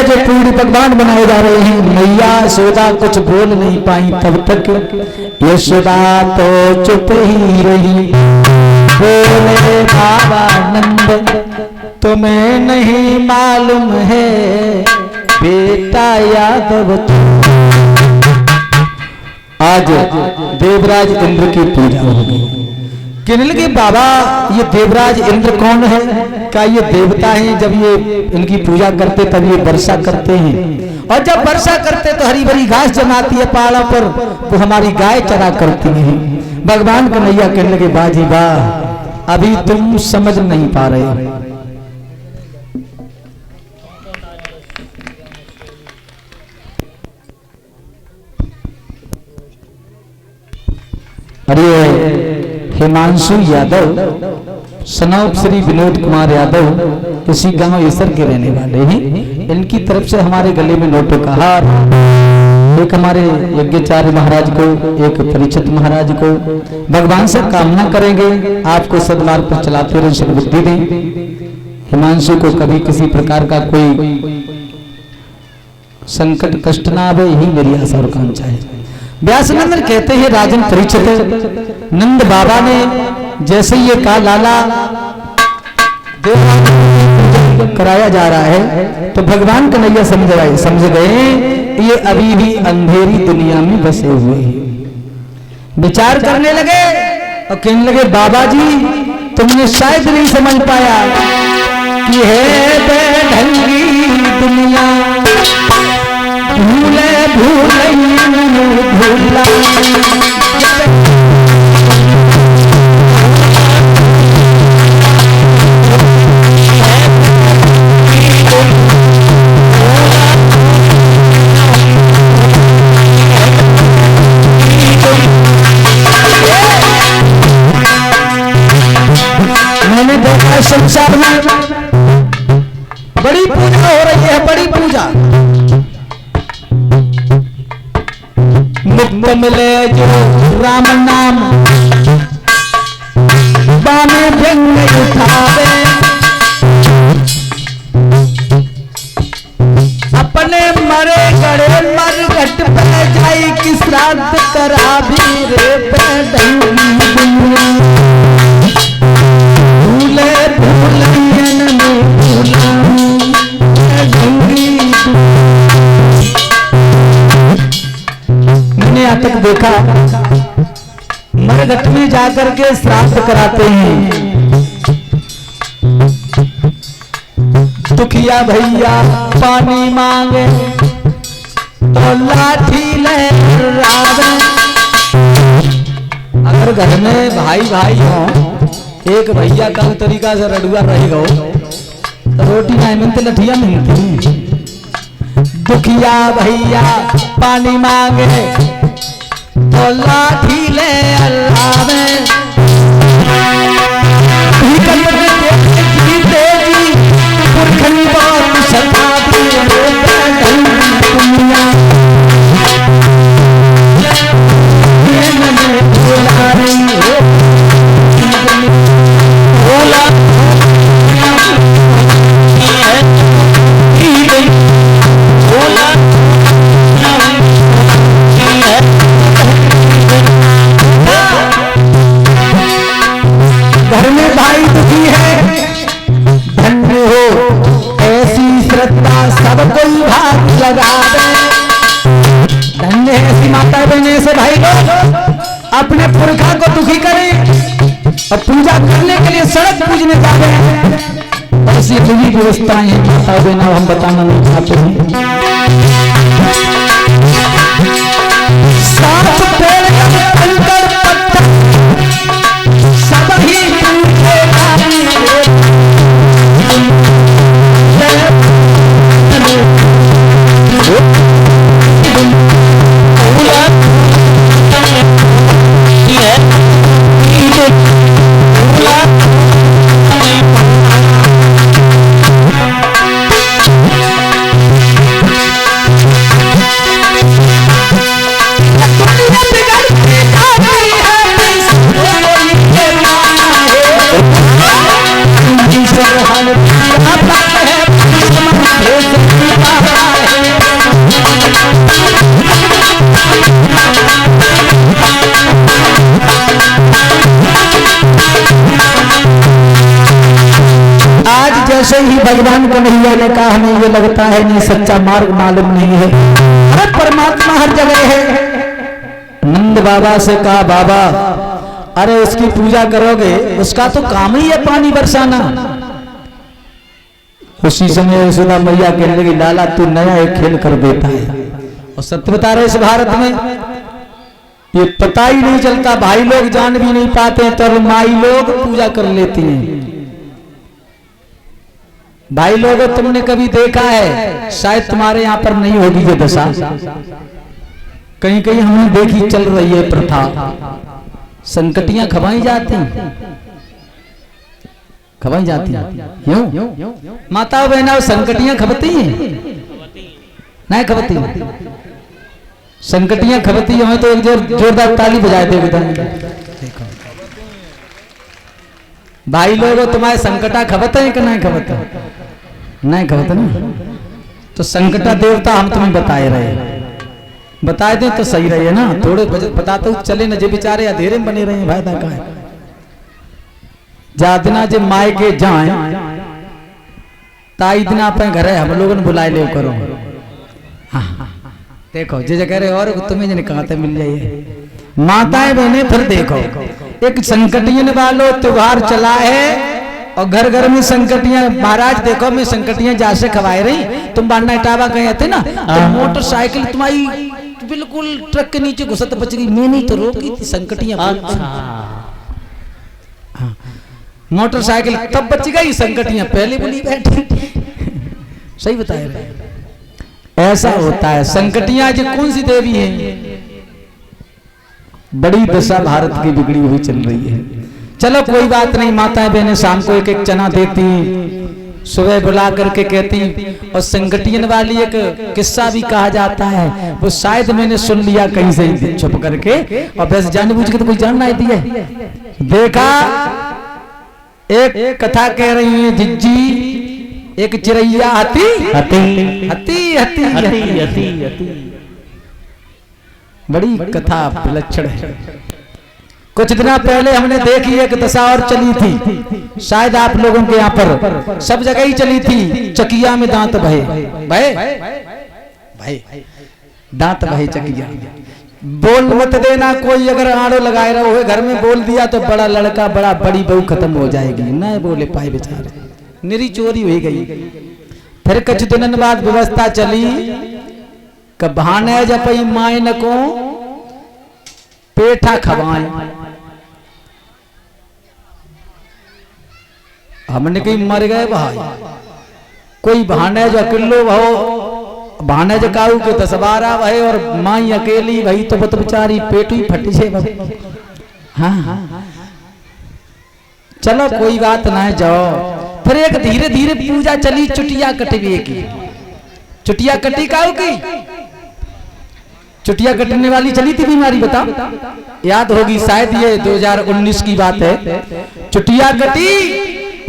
जो पूरी पकवान बनाए जा रहे हैं। मैया यशोदा कुछ बोल नहीं पाई, तब तक यशोदा तो चुप ही रही। बोले बाबा नंद तुम्हें नहीं मालूम है बेटा यादव। आज देवराज इंद्र की पूजा होगी। कहने लगे बाबा ये देवराज इंद्र कौन है? क्या ये देवता हैं? जब ये इनकी पूजा करते तब ये वर्षा करते हैं, और जब वर्षा करते तो हरी भरी घास जमाती है पहाड़ों पर, तो हमारी गाय चरा करती है। भगवान कन्हैया कहने लगे बाजी वाह, अभी तुम समझ नहीं पा रहे। अरे हिमांशु यादव सनौप श्री विनोद कुमार यादव इसी गांव इसर के रहने वाले हैं। इनकी तरफ से हमारे गले में नोटों का हार, एक हमारे यज्ञाचार्य महाराज को, एक परीक्षित महाराज को। भगवान से कामना करेंगे आपको सद्मार्ग पर चलाते रहे, सद्बुद्धि दें। हिमांशु को कभी किसी प्रकार का कोई संकट कष्ट ना आवे, यही मेरी आशा और कांक्षा है। व्यासनंदन कहते हैं राजन परीक्षित नंद बाबा ने जैसे ये कहा लाला कराया जा रहा है, तो भगवान कन्हैया समझ गए ये अभी भी अंधेरी दुनिया में बसे हुए हैं। विचार करने लगे और कहने लगे बाबा जी तुमने शायद नहीं समझ पाया कि है बेढंगी दुनिया, भूले भूले भूला। मैंने देखा संसार में बड़ी पूजा हो रही है, बड़ी पूजा। मुक्त मिले जो राम नाम, बाने व्यंग उठावे, अपने मरे गड़े मर घट पे जाई कि श्राद्ध करा भी रे बेढंगी दुनिया। भूले भूलैन में भूला बेढंगी। मैंने आज तक देखा मरघट में जाकर के श्राद्ध कराते हैं। दुखिया भैया पानी मांगे तो लाठी लहरावे। अगर घर में भाई भाई हो, एक भैया कल तरीका से रडुआ रहेगा तो रोटी नहीं मिलती, लठिया मिलती। दुखिया भैया पानी मांगे तो लाठी ले अल्लावे। घर में भाई दुखी है, धन्य हो ऐसी श्रद्धा सब कोई भाग लगा दे। धन्य ऐसी माता बहने से भाई लोग अपने पुरखा को दुखी करें और पूजा करने के लिए सड़क पूजने जाते हैं। ऐसी पूरी व्यवस्थाएं हैं माता बहना, हम बताना नहीं चाहते हैं। सात पेड़ कंकड़ पत्थर सब ही ऐसे ही भगवान कन्हैया ने कहा हमें ये लगता है नहीं सच्चा मार्ग मालूम नहीं है, अरे परमात्मा हर जगह है। नंद बाबा से कहा बाबा अरे उसकी पूजा करोगे, उसका तो काम ही है पानी बरसाना। उसी समय यशोदा मैया कहने लगी लाला तू नया एक खेल कर देता है। और सत्य बता रहे इस भारत में ये पता ही नहीं चलता, भाई लोग जान भी नहीं पाते तो माई लोग पूजा कर लेती हैं। भाई लोग तुमने कभी देखा है, शायद तुम्हारे यहां पर नहीं होगी ये दशा, कहीं कहीं हमने देखी चल रही है प्रथा, संकटियां खवाई जाती क्यों? माता बहना संकटियां खबती हैं नहीं खबती, संकटियां खबती हो तो एक जोरदार ताली बजाए दे एकदम। भाई लोगों तुम्हारे संकटा खबते हैं कि नहीं खबते? नहीं खबते ना, तो संकटा देवता हम तुम्हें बताए रहे, बता दें तो सही रहे ना, थोड़े बताते चले न जे बेचारे अधेरे में बने रहे फायदा का है। जातना जे माय के जाए ताई दिन आप घर हम लोगों ने बुलाए ले करो। हाँ देखो जे कह रहे और तुम्हें जन कहा मिल जाइए माताएं बहने। फिर देखो एक संकटियन वालों त्योहार चला है और घर घर में संकटियां, महाराज देखो मैं संकटियां जैसे खवाए रही, तुम बांधना इटावा गए थे ना तो मोटरसाइकिल तुम्हारी बिल्कुल ट्रक के नीचे घुसत बच गई, मैंने तो रोकी थी संकटियां। मोटरसाइकिल तब बच गई, संकटियां पहले बोली बैठी। सही बताए रहे, ऐसा होता है। संकटियां जो कौन सी देवी है, बड़ी दशा भारत की बिगड़ी हुई चल रही है। चलो कोई बात नहीं, माताएं बहनें शाम को एक एक चना देती, सुबह बुला करके कहती। और संकटियन वाली एक किस्सा भी कहा जाता है, वो शायद मैंने सुन लिया कहीं से छुप करके, और वैसे जानबूझ के तो कोई जानना ही दिया। देखा एक कथा कह रही है जिज्जी, एक चिड़ैया हती हती हती हती हती हती, बड़ी कथा विलक्षण है। कुछ दिन पहले हमने देखी एक दशा और चली थी, शायद आप लोगों के यहाँ पर सब जगह ही चली थी। चकिया में दांत बहे भाई दांत बहे चकिया। बोल मत देना कोई अगर आड़ो लगाए रहो है घर में, बोल दिया तो बड़ा लड़का बड़ी बहू खत्म हो जाएगी, न बोले पाए बेचारे, निरी चोरी हो गई। फिर कुछ दिन बाद व्यवस्था चली कि बहाने जब माए न को पेठा खवाए। हमने कहीं मर गए भाई, कोई बहाने जो अकेलो भाव बहाने जो काऊ के 10-12 भाई और माई अकेली भाई तो बत बेचारी पेट ही फटी छे। हाँ चलो कोई बात ना, जाओ। फिर एक धीरे धीरे पूजा चली चुटिया कटवे की। चुटिया कटी काऊ की, चुटिया कटने वाली चली थी बीमारी, बता याद होगी शायद, ये 2019 की बात है। चुटिया कटी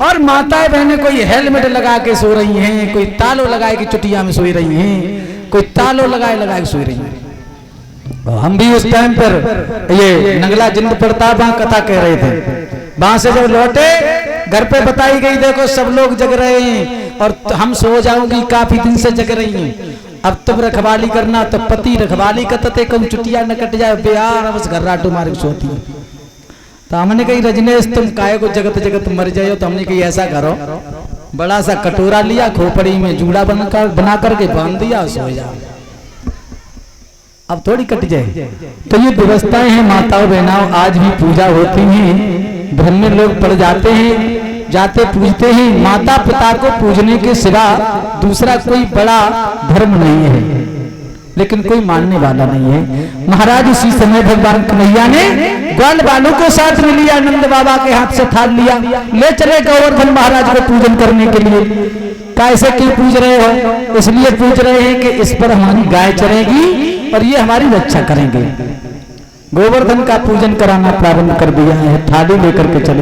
और माताएं बहनें कोई हेलमेट लगा के सो रही हैं, कोई तालो लगाए के चुटिया में सोई रही हैं, कोई तालो लगाए सो रही हैं। हम भी उस टाइम पर ये नंगला जिंद पड़ता वहां कथा कह रहे थे। वहां से जब लौटे घर पे बताई गई देखो सब लोग जग रहे हैं और हम सो जाऊंगी, काफी दिन से जग रही हैं, अब तुम रखवाली करना। तो पति रखवाली करते कम चुटिया न कट जाए बेयार बस घर्राटू मारे सोती है। तो हमने कही रजनेश तुम काहे को जगत जगत मर जाए, तो हमने कही ऐसा करो, बड़ा सा कटोरा लिया, खोपड़ी में जूड़ा बना करके बांध दिया, सो जाओ, अब थोड़ी कट जाए। तो ये व्यवस्थाएं हैं माताओं बहनाओं, आज भी पूजा होती है, भ्रम में लोग पड़ जाते हैं, जाते पूजते हैं। माता पिता को पूजने के सिवा दूसरा कोई बड़ा धर्म नहीं है, लेकिन कोई मानने वाला नहीं है। महाराज उसी समय भगवान कन्हैया ने ग्वाल बालों को साथ में लिया, नंद बाबा के हाथ से थाल लिया, ले चले गोवर्धन महाराज को पूजन करने के लिए। कैसे क्यों पूज रहे हो? इसलिए पूज रहे हैं कि इस पर हमारी गाय चरेगी और ये हमारी रक्षा करेंगे। गोवर्धन का पूजन कराना प्रारंभ कर दिया है, थाली लेकर के चले।